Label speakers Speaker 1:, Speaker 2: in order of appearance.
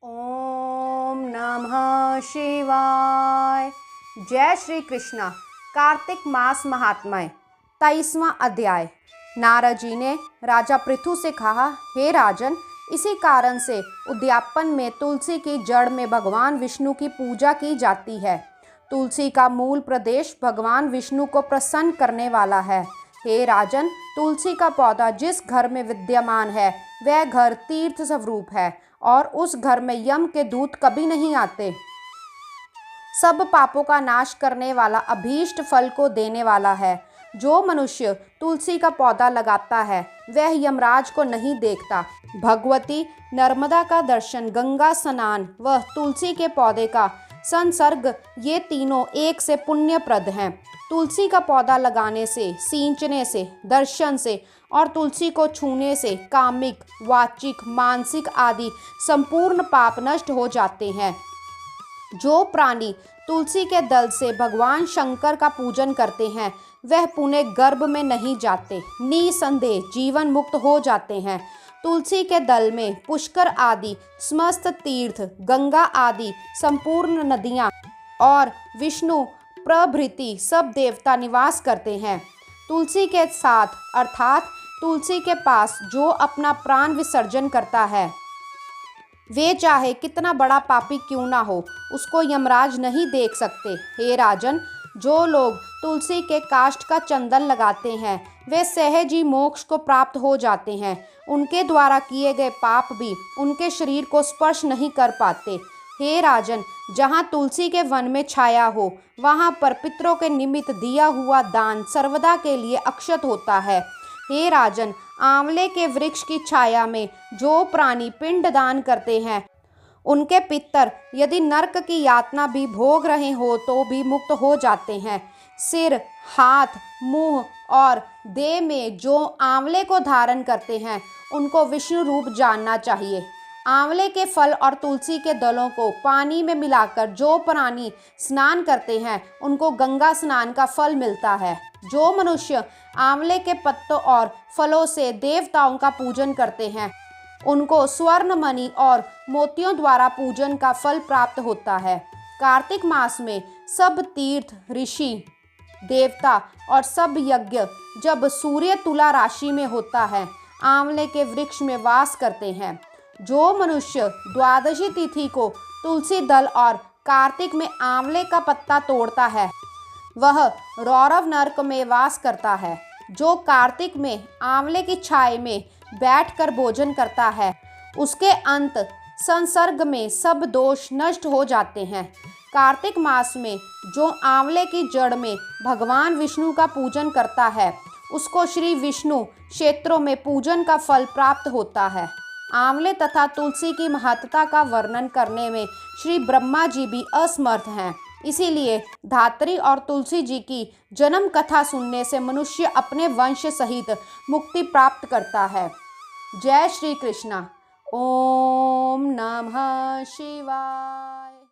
Speaker 1: ओम नमः शिवाय। जय श्री कृष्णा। कार्तिक मास महात्म्य 23वां अध्याय। नारद जी ने राजा पृथु से कहा, हे राजन, इसी कारण से उद्यापन में तुलसी की जड़ में भगवान विष्णु की पूजा की जाती है। तुलसी का मूल प्रदेश भगवान विष्णु को प्रसन्न करने वाला है। हे राजन, तुलसी का पौधा जिस घर में विद्यमान है वह घर तीर्थ स्वरूप है और उस घर में यम के दूत कभी नहीं आते। सब पापों का नाश करने वाला, अभीष्ट फल को देने वाला है। जो मनुष्य तुलसी का पौधा लगाता है वह यमराज को नहीं देखता। भगवती नर्मदा का दर्शन, गंगा स्नान व तुलसी के पौधे का संसर्ग, ये तीनों एक से पुण्यप्रद हैं। तुलसी का पौधा लगाने से, सींचने से, दर्शन से और तुलसी को छूने से कामिक, वाचिक, मानसिक आदि संपूर्ण पाप नष्ट हो जाते हैं। जो प्राणी तुलसी के दल से भगवान शंकर का पूजन करते हैं वह पुनः गर्भ में नहीं जाते, निसंदेह जीवन मुक्त हो जाते हैं। तुलसी के दल में पुष्कर आदि समस्त तीर्थ, गंगा आदि संपूर्ण नदियाँ और विष्णु प्रभृति सब देवता निवास करते हैं। तुलसी के साथ अर्थात तुलसी के पास जो अपना प्राण विसर्जन करता है वे चाहे कितना बड़ा पापी क्यों ना हो, उसको यमराज नहीं देख सकते। हे राजन, जो लोग तुलसी के काष्ठ का चंदन लगाते हैं वे सहज ही मोक्ष को प्राप्त हो जाते हैं। उनके द्वारा किए गए पाप भी उनके शरीर को स्पर्श नहीं कर पाते। हे राजन, जहाँ तुलसी के वन में छाया हो वहाँ पर पितरों के निमित्त दिया हुआ दान सर्वदा के लिए अक्षत होता है। हे राजन, आंवले के वृक्ष की छाया में जो प्राणी पिंड दान करते हैं उनके पितर यदि नरक की यातना भी भोग रहे हो तो भी मुक्त हो जाते हैं। सिर, हाथ, मुंह और देह में जो आंवले को धारण करते हैं उनको विष्णु रूप जानना चाहिए। आंवले के फल और तुलसी के दलों को पानी में मिलाकर जो प्राणी स्नान करते हैं उनको गंगा स्नान का फल मिलता है। जो मनुष्य आंवले के पत्तों और फलों से देवताओं का पूजन करते हैं उनको स्वर्ण मणि और मोतियों द्वारा पूजन का फल प्राप्त होता है। कार्तिक मास में सब तीर्थ, ऋषि, देवता और सब यज्ञ जब सूर्य तुला राशि में होता है आंवले के वृक्ष में वास करते हैं। जो मनुष्य द्वादशी तिथि को तुलसी दल और कार्तिक में आंवले का पत्ता तोड़ता है वह रौरव नरक में वास करता है। जो कार्तिक में आंवले की छाया में बैठकर भोजन करता है उसके अंत संसर्ग में सब दोष नष्ट हो जाते हैं। कार्तिक मास में जो आंवले की जड़ में भगवान विष्णु का पूजन करता है उसको श्री विष्णु क्षेत्रों में पूजन का फल प्राप्त होता है। आंवले तथा तुलसी की महत्ता का वर्णन करने में श्री ब्रह्मा जी भी असमर्थ हैं। इसीलिए धात्री और तुलसी जी की जन्म कथा सुनने से मनुष्य अपने वंश सहित मुक्ति प्राप्त करता है। जय श्री कृष्णा। ओम नमः शिवाय।